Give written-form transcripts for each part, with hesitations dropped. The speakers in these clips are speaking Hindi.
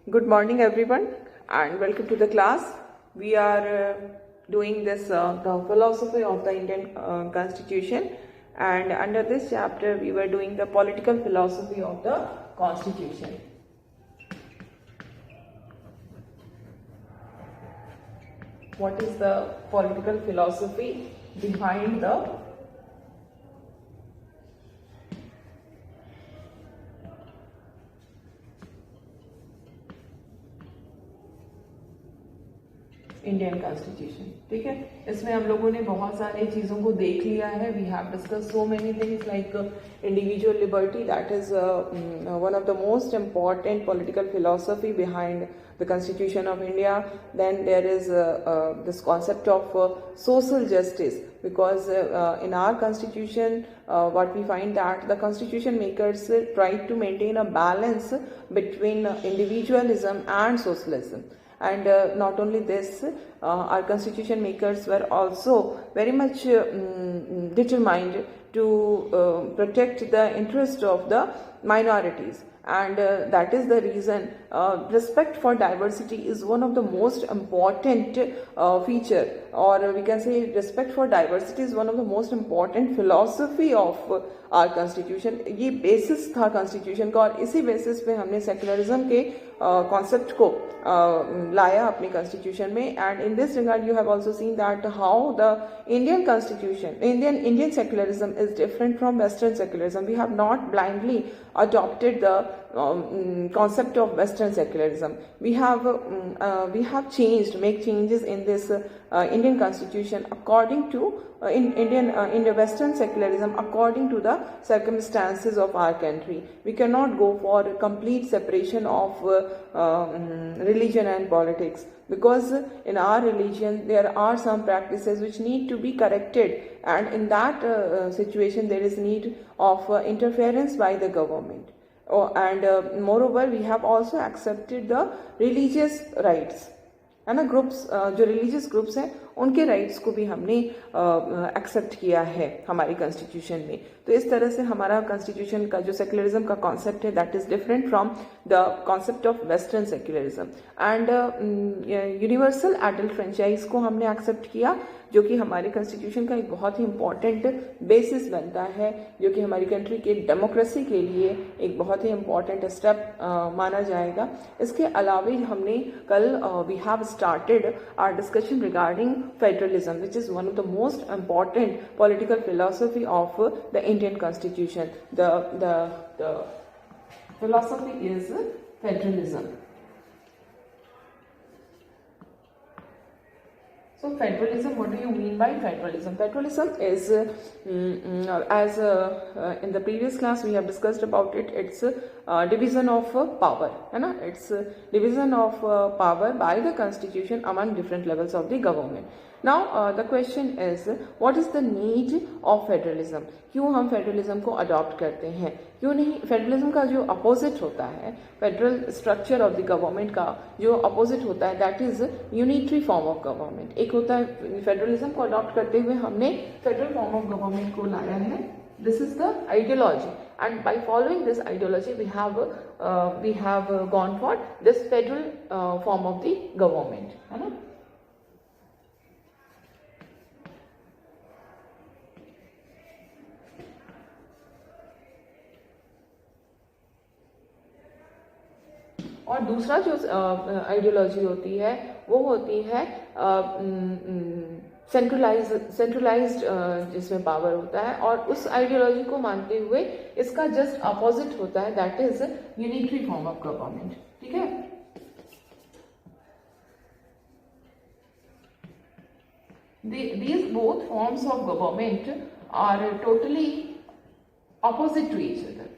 Good morning, everyone, and welcome to the class. We are doing this the philosophy of the Indian Constitution, and under this chapter, we were doing the political philosophy of the Constitution. What is the political philosophy behind the Indian constitution? ठीक है, इसमें हम लोगों ने बहुत सारी चीज़ों को देख लिया है. We have discuss so many things like individual liberty, that is one of the most important political philosophy behind the Constitution of India. Then there is this concept of social justice, because in our Constitution what we find that the Constitution makers try to maintain a balance between individualism and socialism. And not only this, our Constitution makers were also very much determined to protect the interest of the minorities. And that is the reason respect for diversity is one of the most important feature, or we can say respect for diversity is one of the most important philosophy of our constitution. ये basis था constitution का, और इसी basis पे हमने secularism के concept को लाया अपने constitution में. And in this regard you have also seen that how the Indian constitution, Indian secularism is different from Western secularism. We have not blindly adopted the concept of Western secularism. We have made changes in this Indian constitution according to in the Western secularism according to the circumstances of our country. We cannot go for a complete separation of religion and politics, because in our religion there are some practices which need to be corrected, and in that situation there is need of interference by the government. And moreover we have also accepted the religious rights, है ना. ग्रुप्स जो रिलीजियस ग्रुप्स हैं उनके राइट्स को भी हमने एक्सेप्ट किया है हमारी कॉन्स्टिट्यूशन में. तो इस तरह से हमारा कॉन्स्टिट्यूशन का जो सेक्युलरिज्म का कॉन्सेप्ट है that is different from the concept of western secularism. And universal adult franchise को हमने एक्सेप्ट किया, जो कि हमारे कॉन्स्टिट्यूशन का एक बहुत ही इम्पॉर्टेंट बेसिस बनता है, जो कि हमारी कंट्री के डेमोक्रेसी के लिए एक बहुत ही इम्पॉर्टेंट स्टेप माना जाएगा. इसके अलावा हमने कल we have started our discussion regarding federalism, which is one of the most important political philosophy of the Indian Constitution. The philosophy is federalism. So federalism, what do you mean by federalism? Federalism is, as in the previous class we have discussed about it, it's division of power, है ना. It's division of power by the constitution among different levels of the government. Now the question is, what is the need of federalism? क्यों हम फेडरलिज्म को अडॉप्ट करते हैं, क्यों नहीं? फेडरलिज्म का जो अपोजिट होता है, federal structure of the government का जो अपोजिट होता है, that is unitary form of government. एक होता है फेडरलिज्म को अडॉप्ट करते हुए हमने फेडरल फॉर्म ऑफ गवर्नमेंट को लाया है. This is the ideology, and by following this ideology we have gone for this federal form of the government, है ना. और दूसरा जो आइडियोलॉजी होती है वो होती है सेंट्रलाइज्ड जिसमें पावर होता है, और उस आइडियोलॉजी को मानते हुए इसका जस्ट अपोजिट होता है, that is unitary form of government. ठीक है, these both forms of government are totally opposite to each other.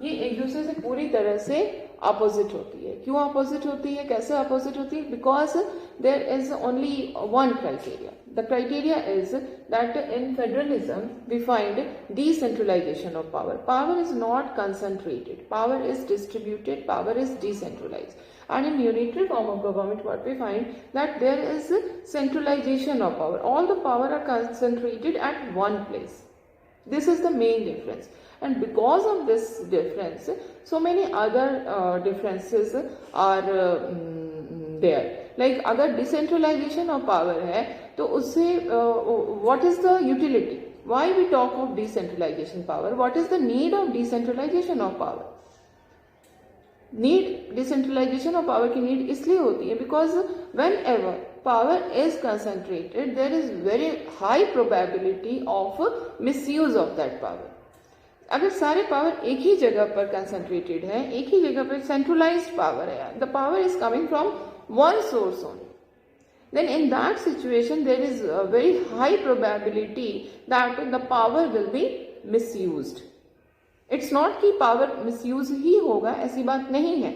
ये एक दूसरे से पूरी तरह से अपोजिट होती है. क्यों अपोजिट होती है, कैसे अपोजिट होती है? Because there is only one criteria. The criteria is that in federalism we find decentralisation of power. Power is not concentrated, power is distributed, power is decentralised. And in unitary form of government, what we find that there is centralization of power. All the power are concentrated at one place. This is the main difference. and because of this difference, so many other differences are there. Like अगर decentralization of power है तो उससे what is the utility? Why we talk of decentralization power? What is the need of decentralization of power? Need decentralization of power की need इसलिए होती है because whenever power is concentrated, there is very high probability of misuse of that power. अगर सारे पावर एक ही जगह पर कंसंट्रेटेड है, एक ही जगह पर सेंट्रलाइज्ड पावर है, the power is coming from one source only, then in that situation there is a very high probability that the power will be misused. It's not कि power misuse ही होगा, ऐसी बात नहीं है.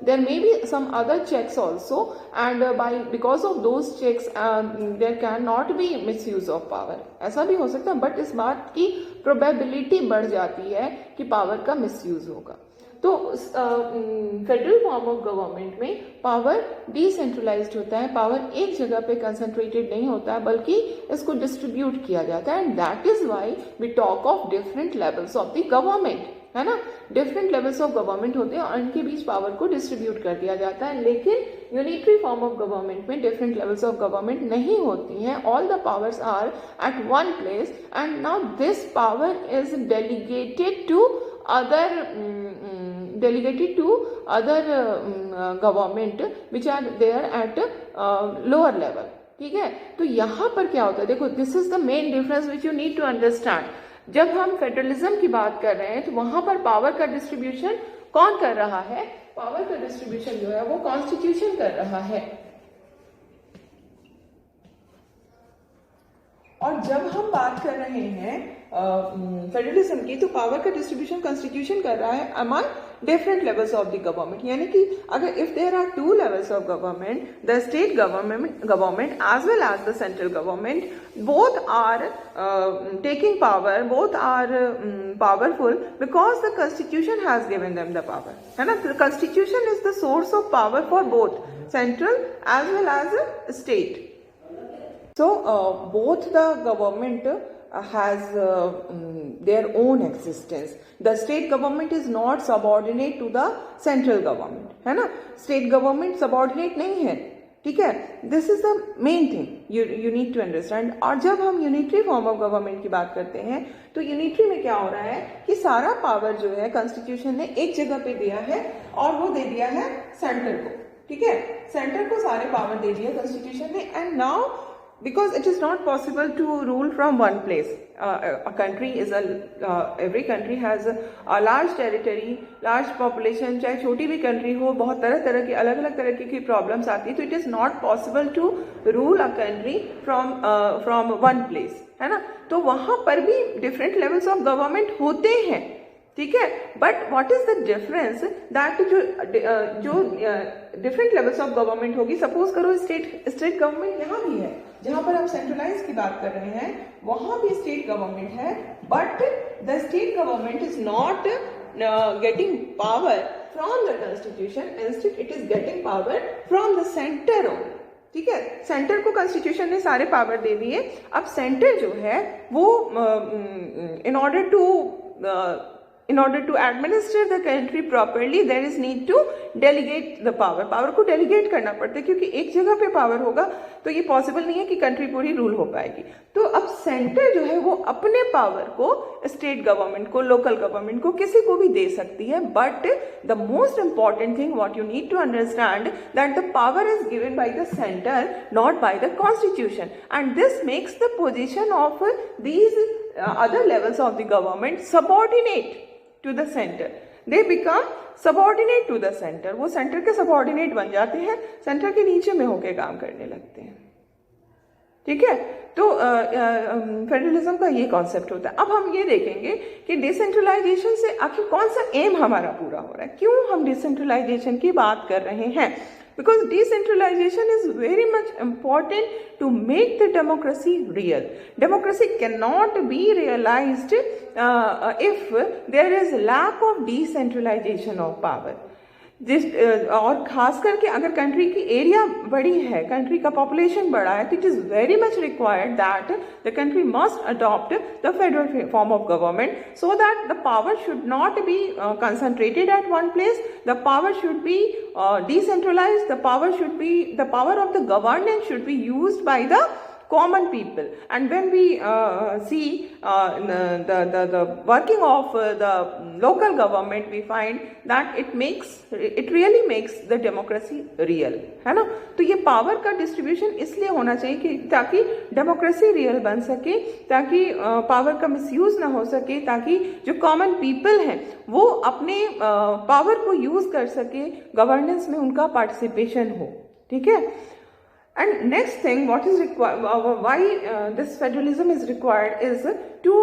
There may be some other checks also, and because of those checks there cannot be misuse of power. ऐसा भी हो सकता है, but इस बात की probability बढ़ जाती है कि power का misuse होगा. तो फेडरल फॉर्म ऑफ गवर्नमेंट में पावर डिसेंट्रलाइज्ड होता है, पावर एक जगह पे कंसंट्रेटेड नहीं होता है बल्कि इसको डिस्ट्रीब्यूट किया जाता है, and that is why we talk of different levels of the government, है ना. डिफरेंट लेवल्स ऑफ गवर्नमेंट होते हैं और इनके बीच पावर को डिस्ट्रीब्यूट कर दिया जाता है. लेकिन यूनिटरी फॉर्म ऑफ गवर्नमेंट में डिफरेंट लेवल्स ऑफ गवर्नमेंट नहीं होती हैं. All the powers are at one place, and now this power is delegated to other government which are there at lower level. ठीक है, तो यहाँ पर क्या होता है, देखो this is the main difference which you need to understand. जब हम फेडरलिज्म की बात कर रहे हैं तो वहां पर पावर का डिस्ट्रीब्यूशन कौन कर रहा है? पावर का डिस्ट्रीब्यूशन जो है वो कॉन्स्टिट्यूशन कर रहा है. और जब हम बात कर रहे हैं फेडरलिज्म की, तो पावर का डिस्ट्रीब्यूशन कॉन्स्टिट्यूशन कर रहा है among different levels of the government. यानी कि अगर if there are two levels of government, the state government as well as the central government, both are taking power, both are powerful because the constitution has given them the power, है ना. Constitution is the source of power for both central as well as state. So both the government has their own existence. The state government is not subordinate to the central government, है ना. State government subordinate नहीं है, ठीक है. This is the main thing you need to understand. और जब हम यूनिटरी फॉर्म ऑफ गवर्नमेंट की बात करते हैं तो यूनिटरी में क्या हो रहा है कि सारा पावर जो है कॉन्स्टिट्यूशन ने एक जगह पे दिया है और वो दे दिया है सेंटर को, ठीक है. सेंटर को सारे पावर दे दिया कॉन्स्टिट्यूशन ने, and now because it is not possible to rule from one place. A country is every country has a large territory, large population. चाहे छोटी भी country हो, बहुत तरह की अलग तरह की problems आती है, तो it is not possible to rule a country from one place, है ना. तो वहाँ पर भी different levels of government होते हैं, ठीक है. But what is the difference that जो डिफरेंट लेवल्स ऑफ गवर्नमेंट होगी, सपोज करो स्टेट गवर्नमेंट यहाँ भी है, जहां पर हम सेंट्रलाइज की बात कर रहे हैं वहां भी स्टेट गवर्नमेंट है, but the state government is not getting power from the constitution, instead it is getting power from the centre only, ठीक है. सेंटर को कॉन्स्टिट्यूशन ने सारे पावर दे दिए. अब सेंटर जो है वो in order to administer the country properly, there is need to delegate the power. Power को डेलीगेट करना पड़ता है, क्योंकि एक जगह पे पावर होगा तो ये पॉसिबल नहीं है कि कंट्री पूरी रूल हो पाएगी. तो अब सेंटर जो है वो अपने पावर को स्टेट गवर्नमेंट को, लोकल गवर्नमेंट को, किसी को भी दे सकती है. But the most important thing what you need to understand that the power is given by the centre, not by the constitution, and this makes the position of these other levels of the government subordinate to the center. They become subordinate to the center. वो सेंटर के सबॉर्डिनेट बन जाते हैं, सेंटर के नीचे में होके काम करने लगते हैं, ठीक है. तो फेडरलिज्म का ये कॉन्सेप्ट होता है. अब हम ये देखेंगे कि डिसेंट्रलाइजेशन से आखिर कौन सा एम हमारा पूरा हो रहा है, क्यों हम डिसेंट्रलाइजेशन की बात कर रहे हैं. Because decentralization is very much important to make the democracy real. Democracy cannot be realized if there is lack of decentralization of power. और खास करके अगर कंट्री की एरिया बड़ी है, कंट्री का पॉपुलेशन बड़ा है, तो it is very much required that the country must adopt the federal form of government so that the power should not be concentrated at one place, the power should be decentralized, the power of the governance should be used by the common people. And when we see the working of the local government, we find that it really makes the democracy real, है ना. तो ये पावर का डिस्ट्रीब्यूशन इसलिए होना चाहिए कि ताकि डेमोक्रेसी रियल बन सके, ताकि पावर का मिसयूज ना हो सके, ताकि जो कॉमन पीपल हैं वो अपने पावर को यूज कर सके, गवर्नेंस में उनका पार्टिसिपेशन हो. ठीक है. And next thing, what is required, why this federalism is required is to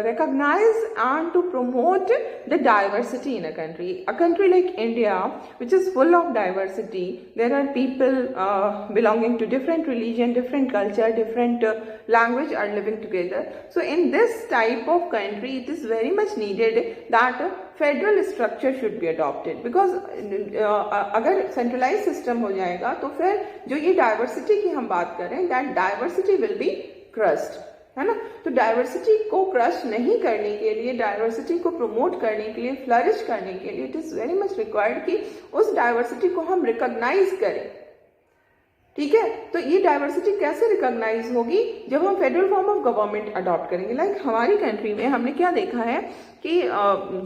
recognize and to promote the diversity in a country. A country like India, which is full of diversity, there are people belonging to different religion, different culture, different language are living together. So in this type of country, it is very much needed that federal structure should be adopted, because अगर सेंट्रलाइज सिस्टम हो जाएगा तो फिर जो ये डाइवर्सिटी की हम बात करें, that diversity will be crossed, है ना. तो डाइवर्सिटी को क्रश नहीं करने के लिए, डाइवर्सिटी को प्रमोट करने के लिए, फ्लरिश करने के लिए, it is very much required कि उस डाइवर्सिटी को हम रिकॉग्नाइज करें. ठीक है. तो ये डाइवर्सिटी कैसे रिकॉग्नाइज होगी? जब हम federal form of government adopt करेंगे. लाइक हमारी कंट्री में हमने क्या देखा है कि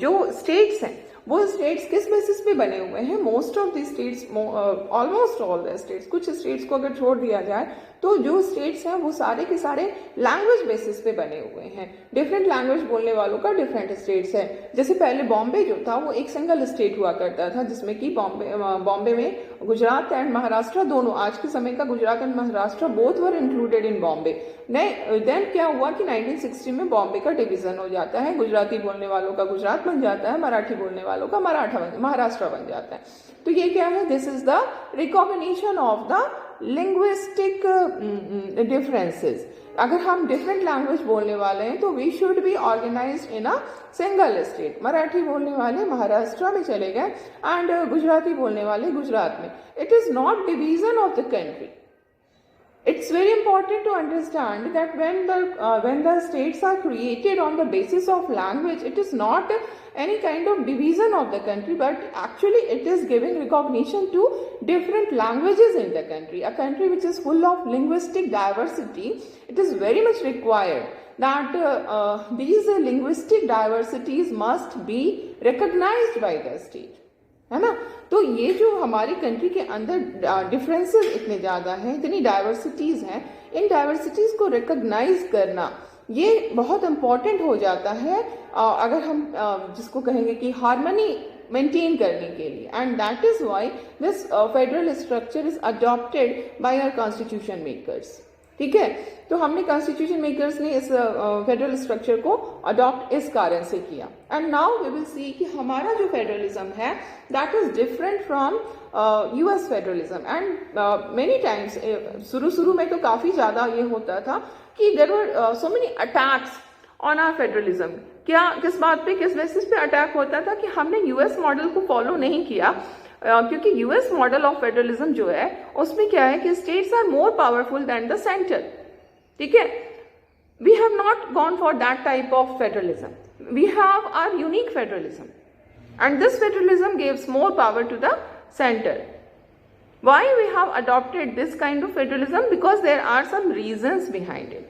जो स्टेट्स हैं वो स्टेट्स किस बेसिस पे बने हुए हैं? Most of the states, almost all the states, कुछ स्टेट्स को अगर छोड़ दिया जाए तो जो स्टेट्स हैं वो सारे के सारे लैंग्वेज बेसिस पे बने हुए हैं. डिफरेंट लैंग्वेज बोलने वालों का डिफरेंट स्टेट्स है. जैसे पहले बॉम्बे जो था वो एक सिंगल स्टेट हुआ करता था, जिसमें कि बॉम्बे में गुजरात एंड महाराष्ट्र दोनों, आज के समय का Gujarat and Maharashtra both were included in Bombay. Then क्या हुआ कि 1960 में बॉम्बे का डिवीजन हो जाता है, गुजराती बोलने वालों का गुजरात बन जाता है, मराठी बोलने वालों का महाराष्ट्र बन जाता है. तो ये क्या है? This is the recognition of the linguistic differences. अगर हम डिफरेंट लैंग्वेज बोलने वाले हैं तो we should be organised in a single state. Marathi बोलने वाले महाराष्ट्र में चले गए एंड गुजराती बोलने वाले गुजरात में. It is not division of the country. It's very important to understand that when the states are created on the basis of language, it is not any kind of division of the country, but actually it is giving recognition to different languages in the country. A country which is full of linguistic diversity, it is very much required that these linguistic diversities must be recognized by the state, है ना. तो ये जो हमारी कंट्री के अंदर डिफरेंसेस इतने ज़्यादा हैं, इतनी डाइवर्सिटीज़ हैं, इन डाइवर्सिटीज़ को रिकॉग्नाइज करना ये बहुत इम्पॉर्टेंट हो जाता है अगर हम जिसको कहेंगे कि हार्मनी मेंटेन करने के लिए. And that is why this federal structure is adopted by our constitution makers. ठीक है. तो हमने कॉन्स्टिट्यूशन मेकर्स ने इस फेडरल स्ट्रक्चर को अडॉप्ट इस कारण से किया. And now we will see कि हमारा जो फेडरलिज्म है that is different from US federalism. And many times शुरू में तो काफ़ी ज़्यादा ये होता था कि there were so many attacks on our federalism. क्या, किस बात पे, किस बेसिस पे अटैक होता था कि हमने यूएस मॉडल को फॉलो नहीं किया, क्योंकि यूएस मॉडल ऑफ फेडरलिज्म जो है उसमें क्या है कि states are more powerful than the centre. ठीक है. We have not gone for that type of federalism. We have our unique federalism and this federalism gives more power to the centre. Why we have adopted this kind of federalism? Because there are some reasons behind it.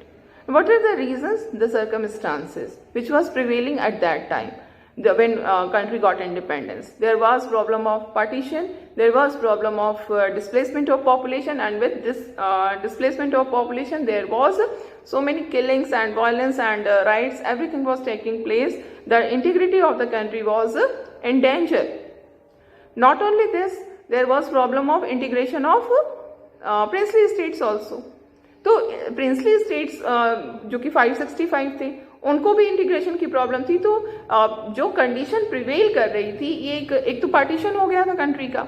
What are the reasons? The circumstances which was prevailing at that time. When country got independence, there was problem of partition, there was problem of displacement of population, and with this displacement of population there was so many killings and violence and riots. Everything was taking place. The integrity of the country was in danger. Not only this, there was problem of integration of princely states also. तो प्रिंसली स्टेट्स जो कि 565 थे उनको भी इंटीग्रेशन की प्रॉब्लम थी. तो जो कंडीशन प्रिवेल कर रही थी, ये एक तो पार्टीशन हो गया था कंट्री का.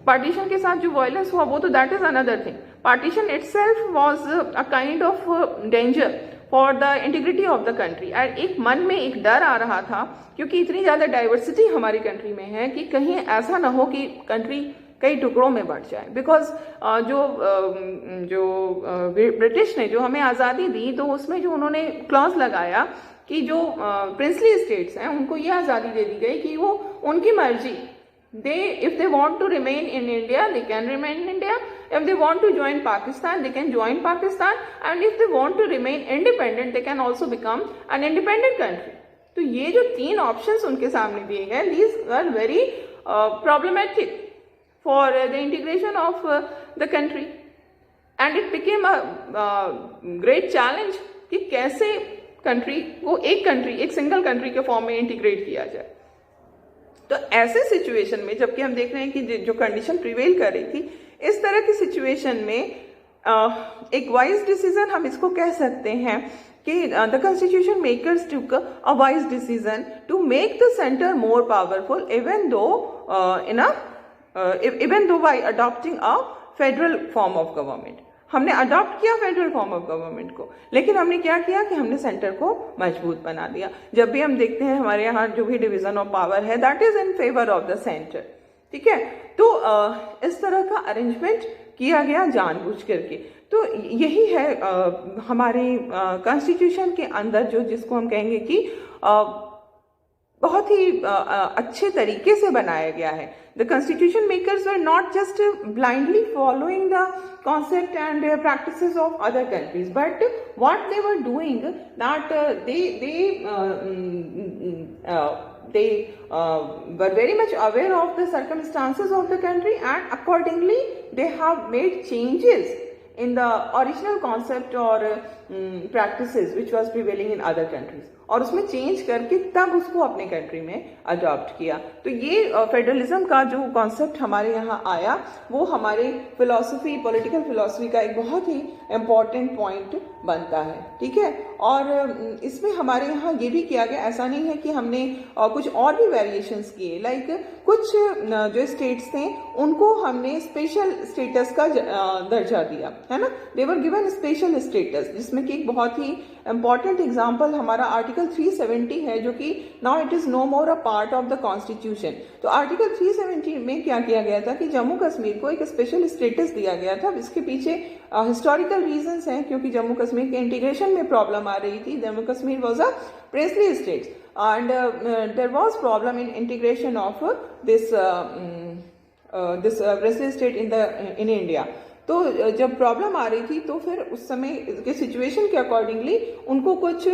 पार्टीशन के साथ जो वायलेंस हुआ वो तो that is another thing. Partition itself was a kind of danger for the integrity of the country. And एक मन में एक डर आ रहा था, क्योंकि इतनी ज़्यादा डाइवर्सिटी हमारी कंट्री में है कि कहीं ऐसा ना हो कि कंट्री कई टुकड़ों में बढ़ जाए। बिकॉज जो ब्रिटिश ने जो हमें आज़ादी दी, तो उसमें जो उन्होंने क्लॉज लगाया कि जो प्रिंसली स्टेट्स हैं उनको ये आज़ादी दे दी गई कि वो उनकी मर्जी, if they want to remain in India, they can remain in India. If they want to join Pakistan, they can join Pakistan. And if they want to remain independent, they can also become an independent country. तो ये जो 3 ऑप्शंस उनके सामने दिए गए, these are very problematic for the integration of the country. And it became a great challenge कि कैसे कंट्री को एक सिंगल कंट्री के फॉर्म में इंटीग्रेट किया जाए। तो ऐसे सिचुएशन में, जबकि हम देख रहे हैं कि जो कंडीशन प्रिवेल कर रही थी, इस तरह की सिचुएशन में एक वाइज डिसीजन हम इसको कह सकते हैं कि the constitution makers took a wise decision to make the centre more powerful even though by adopting a federal form of government. हमने अडॉप्ट किया फेडरल फॉर्म ऑफ गवर्नमेंट को, लेकिन हमने क्या किया कि हमने सेंटर को मजबूत बना दिया। जब भी हम देखते हैं हमारे यहाँ जो भी डिवीजन ऑफ पावर है, that is in favour of the centre. ठीक है, तो इस तरह का अरेंजमेंट किया गया जानबूझ करके। तो यही है हमारे कॉन्स्टिट्यूशन के अंदर जो, जिसको हम कहेंगे कि बहुत ही अच्छे तरीके से बनाया गया है। The constitution makers were not just blindly following the concept and practices of other countries, but what they were doing, that they were very much aware of the circumstances of the country, and accordingly they have made changes in the original concept or practices which was prevailing in other countries, और उसमें चेंज करके तब उसको अपने कंट्री में अडॉप्ट किया। तो ये फेडरलिज्म का जो कॉन्सेप्ट हमारे यहाँ आया, वो हमारे फिलॉसफी, पॉलिटिकल फिलॉसफी का एक बहुत ही इम्पॉर्टेंट पॉइंट बनता है। ठीक है, और इसमें हमारे यहाँ ये भी किया गया, ऐसा नहीं है कि हमने कुछ और भी वेरिएशंस किए। लाइक कुछ जो स्टेट्स थे उनको हमने स्पेशल स्टेटस का दर्जा दिया, है ना, they were given special status, जिसमें कि एक बहुत ही इम्पॉर्टेंट एग्जाम्पल हमारा आर्टिकल 370 है, जो कि now it is no more a part of the constitution. तो आर्टिकल 370 में क्या किया गया था कि जम्मू कश्मीर को एक स्पेशल स्टेटस दिया गया था। इसके पीछे हिस्टोरिकल रीजंस हैं, क्योंकि जम्मू कश्मीर के इंटीग्रेशन में प्रॉब्लम आ रही थी। Jammu Kashmir was a princely state and there was problem in integration of this princely state in India। तो जब प्रॉब्लम आ रही थी, तो फिर उस समय के सिचुएशन के अकॉर्डिंगली उनको कुछ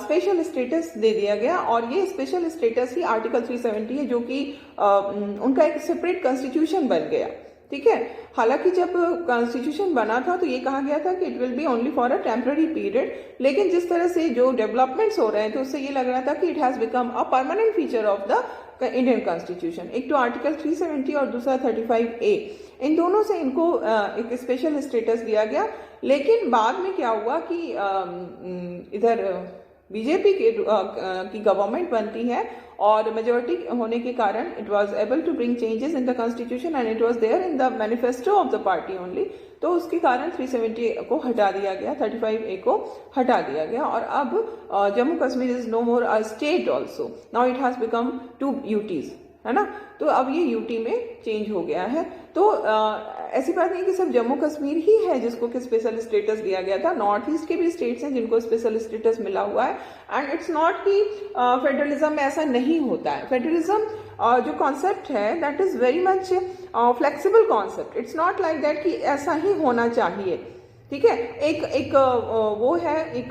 स्पेशल स्टेटस दे दिया गया, और ये स्पेशल स्टेटस ही आर्टिकल 370 है, जो कि उनका एक सेपरेट कॉन्स्टिट्यूशन बन गया। ठीक है, हालांकि जब कॉन्स्टिट्यूशन बना था तो ये कहा गया था कि it will be only for a temporary period, लेकिन जिस तरह से जो डेवलपमेंट्स हो रहे हैं, तो उससे ये लग रहा था कि it has become a permanent feature of the Indian constitution. एक तो आर्टिकल 370 और दूसरा 35A, इन दोनों से इनको एक स्पेशल स्टेटस दिया गया। लेकिन बाद में क्या हुआ कि इधर बीजेपी की गवर्नमेंट बनती है, और मेजोरिटी होने के कारण it was able to bring changes in the constitution, and it was there in the manifesto of the party only. तो उसके कारण 370 को हटा दिया गया, 35A को हटा दिया गया, और अब Jammu Kashmir is no more a state also, now it has become 2 UTs, है ना। तो अब ये UT में चेंज हो गया है। तो ऐसी बात नहीं कि सिर्फ जम्मू कश्मीर ही है जिसको कि स्पेशल स्टेटस दिया गया था, नॉर्थ ईस्ट के भी स्टेट्स हैं जिनको स्पेशल स्टेटस मिला हुआ है। एंड इट्स नॉट कि फेडरलिज्म में ऐसा नहीं होता है। फेडरलिज्म जो कॉन्सेप्ट है, that is very much flexible concept. It's not like that कि ऐसा ही होना चाहिए। ठीक है, एक वो है, एक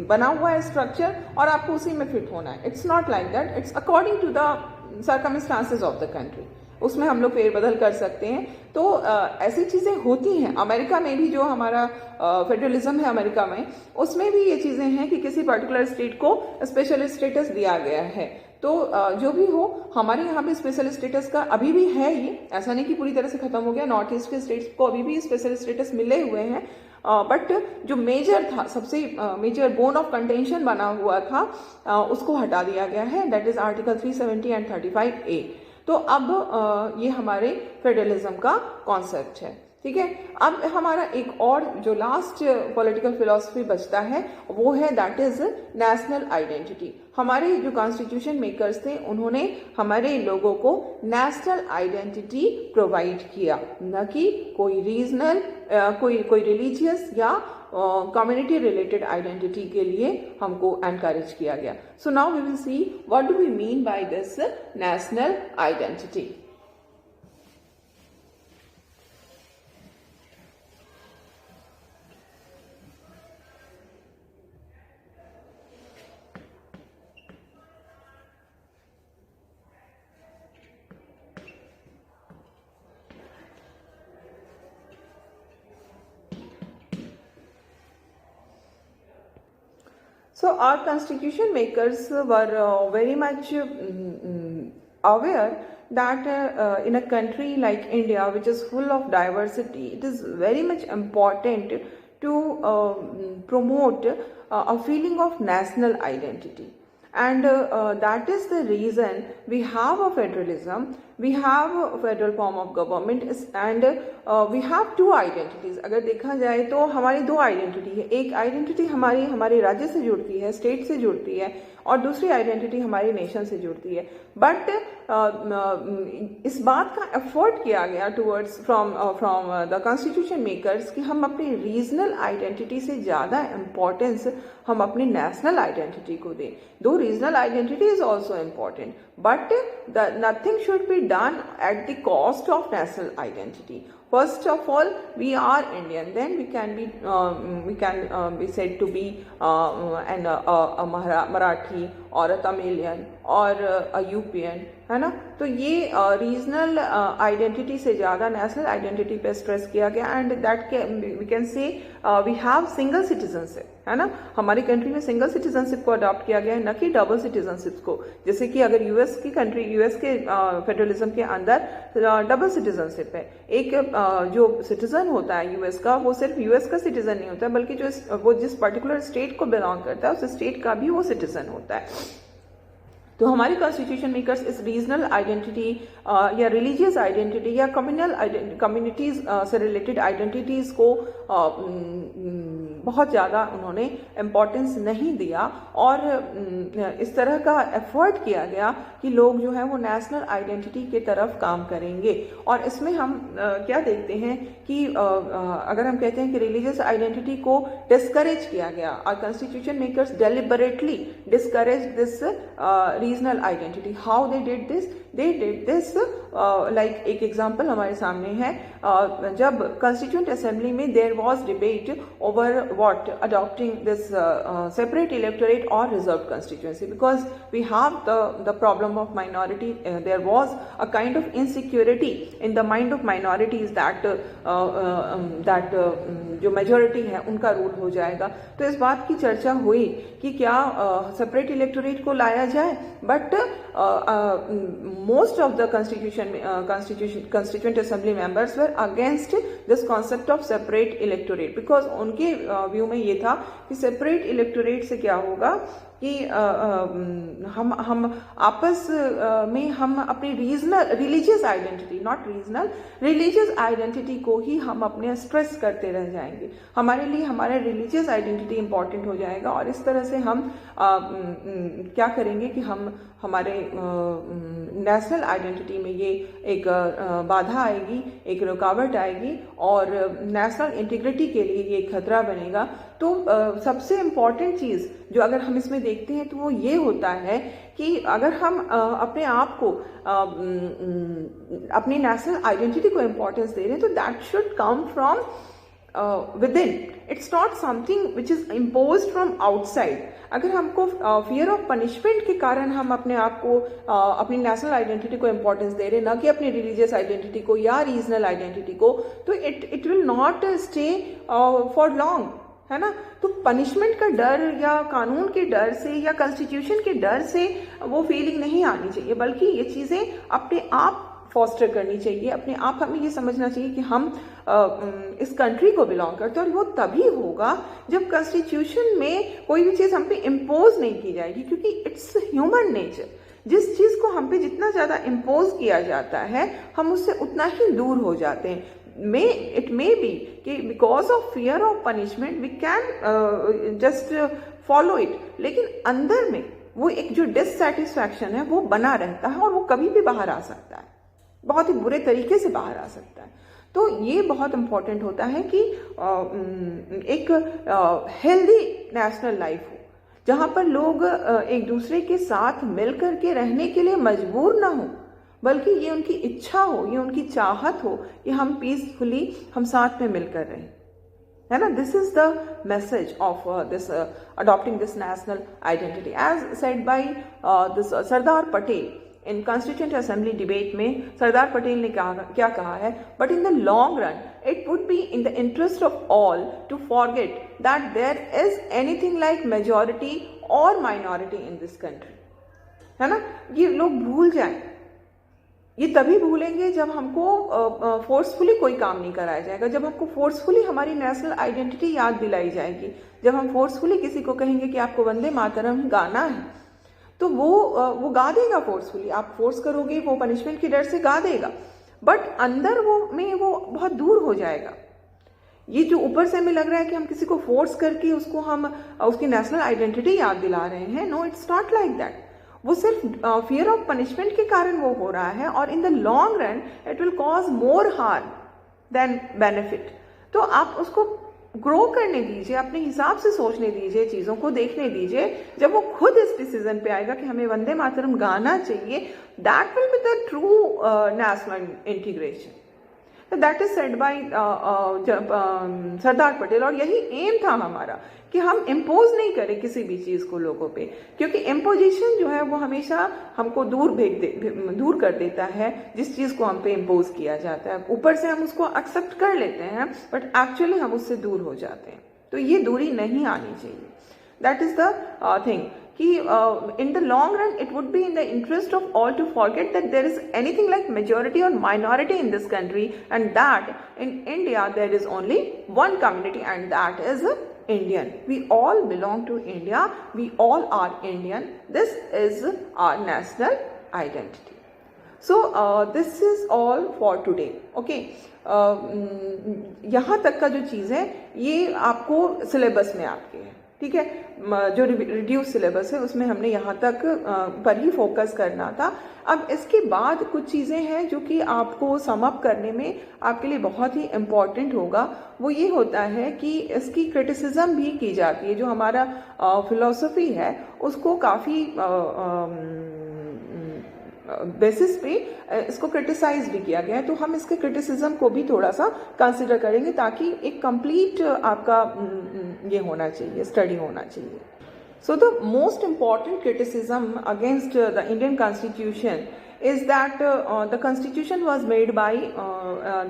बना हुआ है स्ट्रक्चर, और आपको उसी में फिट होना है। It's not like that, it's according to the circumstances of the country, उसमें हम लोग फेरबदल कर सकते हैं। तो ऐसी चीज़ें होती हैं। अमेरिका में भी जो हमारा फेडरलिज्म है अमेरिका में, उसमें भी ये चीज़ें हैं कि किसी पर्टिकुलर स्टेट को स्पेशल स्टेटस दिया गया है। तो जो भी हो, हमारे यहाँ भी स्पेशल स्टेटस का अभी भी है, ये ऐसा नहीं कि पूरी तरह से खत्म हो गया। नॉर्थ ईस्ट के स्टेट्स को अभी भी स्पेशल स्टेटस मिले हुए हैं, बट जो मेजर था, सबसे मेजर बोन ऑफ कंटेंशन बना हुआ था, उसको हटा दिया गया है। That is article 370 and 35A। तो अब ये हमारे फेडरलिज्म का कॉन्सेप्ट है। ठीक है। अब हमारा एक और जो लास्ट पॉलिटिकल फिलॉसफी बचता है वो है दैट इज नेशनल आइडेंटिटी। हमारे जो कॉन्स्टिट्यूशन मेकर्स थे उन्होंने हमारे लोगों को नेशनल आइडेंटिटी प्रोवाइड किया, न कि कोई रीजनल कोई रिलीजियस या कम्युनिटी रिलेटेड आइडेंटिटी के लिए हमको एनकरेज किया गया। So now we will see what do we mean by this national identity. So our constitution makers were very much aware that in a country like India, which is full of diversity, it is very much important to promote a feeling of national identity. And that is the reason we have a federalism, we have a federal form of government, and we have two identities. अगर देखा जाए तो हमारी दो आइडेंटिटी है, एक आइडेंटिटी हमारे राज्य से जुड़ती है, स्टेट से जुड़ती है, और दूसरी आइडेंटिटी हमारे नेशन से जुड़ती है। बट इस बात का एफर्ट किया गया towards from the constitution makers कि हम अपनी रीजनल आइडेंटिटी से ज़्यादा इम्पोर्टेंस हम अपनी नेशनल आइडेंटिटी को दें। दो regional identity is also important, but nothing should be done at the cost of national identity. First of all, we are Indian. Then we can be said to be a Marathi or a Tamilian or a UPian, है ना। तो ये रीजनल आइडेंटिटी से ज़्यादा नेशनल आइडेंटिटी पे स्ट्रेस किया गया, and that we can say we have single citizenship, है ना। हमारी कंट्री में सिंगल सिटीजनशिप को अडॉप्ट किया गया है, न कि डबल सिटीजनशिप को। जैसे कि अगर यूएस के फेडरलिज्म के अंदर डबल सिटीजनशिप है। एक जो सिटीजन होता है यूएस का, वो सिर्फ यूएस का सिटीजन नहीं होता है, बल्कि वो जिस पर्टिकुलर स्टेट को बिलोंग करता है उस स्टेट का भी वो सिटीजन होता है। तो हमारी कॉन्स्टिट्यूशन मेकर्स इस रीजनल आइडेंटिटी या रिलीजियस आइडेंटिटी या कम्युनल कम्युनिटीज से रिलेटेड आइडेंटिटीज को बहुत ज़्यादा उन्होंने इम्पोर्टेंस नहीं दिया, और इस तरह का एफर्ट किया गया कि लोग जो है वो नेशनल आइडेंटिटी के तरफ काम करेंगे। और इसमें हम क्या देखते हैं कि अगर हम कहते हैं कि रिलीजियस आइडेंटिटी को डिस्करेज किया गया, और constitution makers deliberately discourage this regional identity. How they did this? They did this like एक एग्जाम्पल हमारे सामने है, जब कॉन्स्टिट्यूंट असेंबली में there was debate over what adopting this separate electorate और reserve constituency, because we have the problem of minority. There was a kind of insecurity in the mind of minorities that जो मेजोरिटी है उनका रूल हो जाएगा। तो इस बात की चर्चा हुई कि क्या सेपरेट इलेक्टोरेट को लाया जाए, but most of the constituent assembly members were against this concept of separate electorate, because उनके व्यू में ये था कि separate electorate से क्या होगा कि हम आपस में हम अपनी regional religious identity, not regional, religious identity को ही हम अपने स्ट्रेस करते रह जाएंगे। हमारे लिए हमारा रिलीजियस आइडेंटिटी इंपॉर्टेंट हो जाएगा, और इस तरह से हम क्या करेंगे कि हम हमारे नेशनल आइडेंटिटी में ये एक बाधा आएगी, एक रुकावट आएगी, और नेशनल इंटीग्रिटी के लिए ये खतरा बनेगा। तो सबसे इम्पॉर्टेंट चीज़ जो अगर हम इसमें देखते हैं तो वो ये होता है कि अगर हम अपने आप को अपनी नेशनल आइडेंटिटी को इम्पोर्टेंस दे रहे हैं तो that should come from within. It's not something which is imposed from outside. अगर हमको फियर ऑफ पनिशमेंट के कारण हम अपने आप को अपनी नेशनल आइडेंटिटी को इम्पोर्टेंस दे रहे हैं, ना कि अपनी रिलीजियस आइडेंटिटी को या रीजनल आइडेंटिटी को, तो it will not stay for long, है ना। तो पनिशमेंट का डर या कानून के डर से या कॉन्स्टिट्यूशन के डर से वो फीलिंग नहीं आनी चाहिए, बल्कि ये चीज़ें अपने आप फॉस्टर करनी चाहिए। अपने आप हमें ये समझना चाहिए कि हम इस कंट्री को बिलोंग करते हैं, और वो तभी होगा जब कॉन्स्टिट्यूशन में कोई भी चीज़ हम पे इम्पोज नहीं की जाएगी, क्योंकि इट्स ह्यूमन नेचर। जिस चीज़ को हम पे जितना ज़्यादा इम्पोज किया जाता है हम उससे उतना ही दूर हो जाते हैं। it may be कि because of fear of punishment we can just follow it, लेकिन अंदर में वो एक जो डिससेटिस्फैक्शन है वो बना रहता है और वो कभी भी बाहर आ सकता है, बहुत ही बुरे तरीके से बाहर आ सकता है। तो ये बहुत इम्पोर्टेंट होता है कि एक हेल्दी नेशनल लाइफ हो, जहाँ पर लोग एक दूसरे के साथ मिल करके रहने के लिए मजबूर ना हो, बल्कि ये उनकी इच्छा हो, ये उनकी चाहत हो कि हम पीसफुली हम साथ में मिलकर रहें, है ना। This is the message of this adopting this national identity as said by this Sardar Patel in constituent assembly debate में। सरदार पटेल ने क्या कहा है, but in the long run it would be in the interest of all to forget that there is anything like majority और माइनॉरिटी इन दिस कंट्री, है ना। ये लोग भूल जाएं, ये तभी भूलेंगे जब हमको फोर्सफुली कोई काम नहीं कराया जाएगा, जब हमको फोर्सफुली हमारी नेशनल आइडेंटिटी याद दिलाई जाएगी, जब हम फोर्सफुली किसी को कहेंगे कि आपको वंदे मातरम गाना है, तो वो गा देगा फोर्सफुली। आप फोर्स करोगे, वो पनिशमेंट के डर से गा देगा, बट अंदर वो बहुत दूर हो जाएगा। ये जो ऊपर से हमें लग रहा है कि हम किसी को फोर्स करके हम उसकी नेशनल आइडेंटिटी याद दिला रहे हैं, no, it's not like that. वो सिर्फ फियर ऑफ पनिशमेंट के कारण वो हो रहा है, और इन the long run it will cause more harm then benefit. तो आप उसको ग्रो करने दीजिए, अपने हिसाब से सोचने दीजिए, चीज़ों को देखने दीजिए। जब वो खुद इस डिसीजन पे आएगा कि हमें वंदे मातरम गाना चाहिए, that will be the true national integration. That is said by Sardar Patel, और यही एम था हमारा कि हम इम्पोज नहीं करें किसी भी चीज़ को लोगों पे, क्योंकि इम्पोजिशन जो है वो हमेशा हमको दूर कर देता है जिस चीज़ को हम पे इम्पोज किया जाता है। ऊपर से हम उसको एक्सेप्ट कर लेते हैं, बट एक्चुअली हम उससे दूर हो जाते हैं। तो ये दूरी नहीं आनी चाहिए। दैट इज द थिंग कि in the long run it would be in the interest of all to forget that there is anything like majority or minority in this country, and that in India there is only one community, and that is Indian. We all belong to India, we all are Indian. This is our national identity. So this is all for today. Okay, यहाँ तक का जो चीज़ है ये आपको सिलेबस में आपके है, ठीक है। जो रिड्यूस सिलेबस है उसमें हमने यहाँ तक पर ही फोकस करना था। अब इसके बाद कुछ चीज़ें हैं जो कि आपको सम अप करने में आपके लिए बहुत ही इम्पॉर्टेंट होगा। वो ये होता है कि इसकी क्रिटिसिज्म भी की जाती है, जो हमारा फिलॉसफी है उसको काफ़ी बेसिस पे इसको क्रिटिसाइज भी किया गया है। तो हम इसके क्रिटिसिज्म को भी थोड़ा सा कंसिडर करेंगे, ताकि एक कंप्लीट आपका ये होना चाहिए, स्टडी होना चाहिए। So the most important criticism against the Indian constitution is that the constitution was made by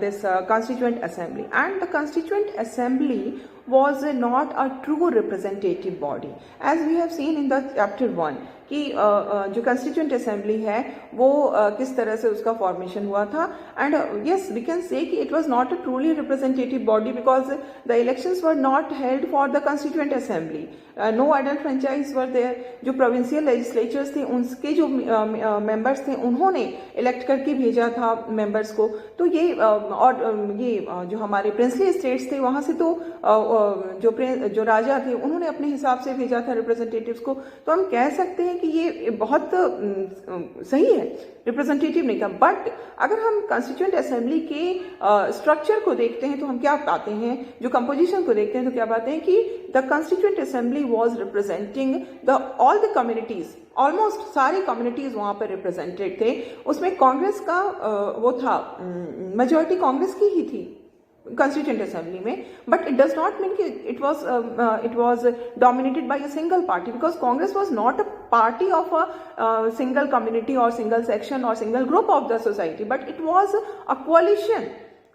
this constituent assembly, and the constituent assembly was not a true representative body, as we have seen in the chapter 1 कि जो constituent assembly है वो किस तरह से उसका formation हुआ था। and yes, we can say कि it was not a truly representative body because the elections were not held for the constituent assembly, no adult franchise were there। जो provincial legislatures थे उनके जो members थे उन्होंने elect करके भेजा था members को। तो ये और ये जो हमारे princely states थे वहाँ से तो जो राजा थे उन्होंने अपने हिसाब से भेजा था representatives को। तो हम कह सकते हैं कि ये बहुत सही है, रिप्रेजेंटेटिव नहीं था। बट अगर हम कॉन्स्टिट्यूएंट असेंबली के स्ट्रक्चर को देखते हैं तो हम क्या पाते हैं, जो कंपोजिशन को देखते हैं तो क्या पाते हैं कि the constituent assembly was representing the all the communities, almost सारी कम्युनिटीज वहाँ पर रिप्रेजेंटेड थे। उसमें कांग्रेस का वो था, मेजॉरिटी कांग्रेस की ही थी constituent assembly में, but it does not mean it was dominated by a single party, because Congress was not a party of a single community or single section or single group of the society, but it was a coalition.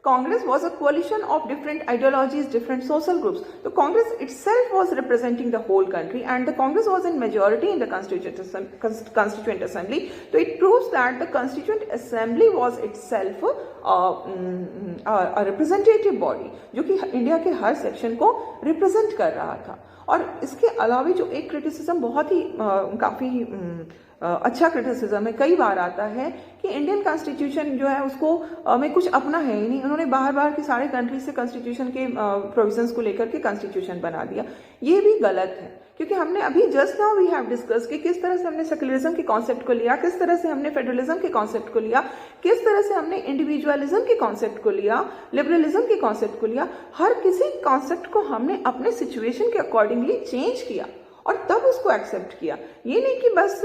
Congress was a coalition of different ideologies, different social groups. So Congress itself was representing the whole country, and the Congress was in majority in the Constituent Assembly. So it proves that the Constituent Assembly was itself a representative body, जो कि इंडिया के हर सेक्शन को रिप्रेजेंट कर रहा था। और इसके अलावा जो एक क्रिटिसिज्म बहुत ही काफ़ी अच्छा क्रिटिसिज्म है, कई बार आता है कि इंडियन कॉन्स्टिट्यूशन जो है उसको में कुछ अपना है ही नहीं, उन्होंने बाहर बाहर की सारे कंट्रीज से कॉन्स्टिट्यूशन के प्रोविजंस को लेकर के कॉन्स्टिट्यूशन बना दिया। ये भी गलत है, क्योंकि हमने अभी just now we have discuss कि किस तरह से हमने सेक्युलरिज्म के कॉन्सेप्ट को लिया, किस तरह से हमने फेडरलिज्म के कॉन्सेप्ट को लिया, किस तरह से हमने इंडिविजुअलिज्म के कॉन्सेप्ट को लिया, लिबरलिज्म के कॉन्सेप्ट को लिया। हर किसी कॉन्सेप्ट को हमने अपने सिचुएशन के अकॉर्डिंगली चेंज किया और तब उसको एक्सेप्ट किया। ये नहीं कि बस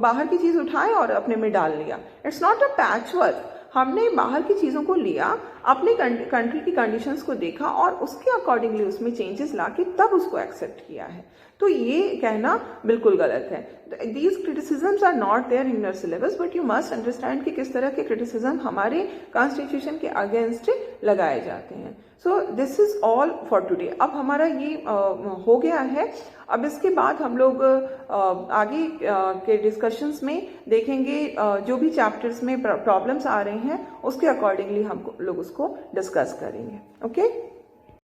बाहर की चीज उठाए और अपने में डाल लिया। It's not a patchwork. हमने बाहर की चीज़ों को लिया, अपने कंट्री की कंडीशंस को देखा और उसके अकॉर्डिंगली उसमें चेंजेस ला के तब उसको एक्सेप्ट किया है। तो ये कहना बिल्कुल गलत है। These criticisms are not there in your syllabus, but you must understand कि किस तरह के क्रिटिसिज्म हमारे कॉन्स्टिट्यूशन के अगेंस्ट लगाए जाते हैं। So this is all for today. अब हमारा ये हो गया है। अब इसके बाद हम लोग आगे के डिस्कशंस में देखेंगे जो भी चैप्टर्स में प्रॉब्लम्स आ रहे हैं उसके अकॉर्डिंगली हम लोग उसको डिस्कस करेंगे। ओके।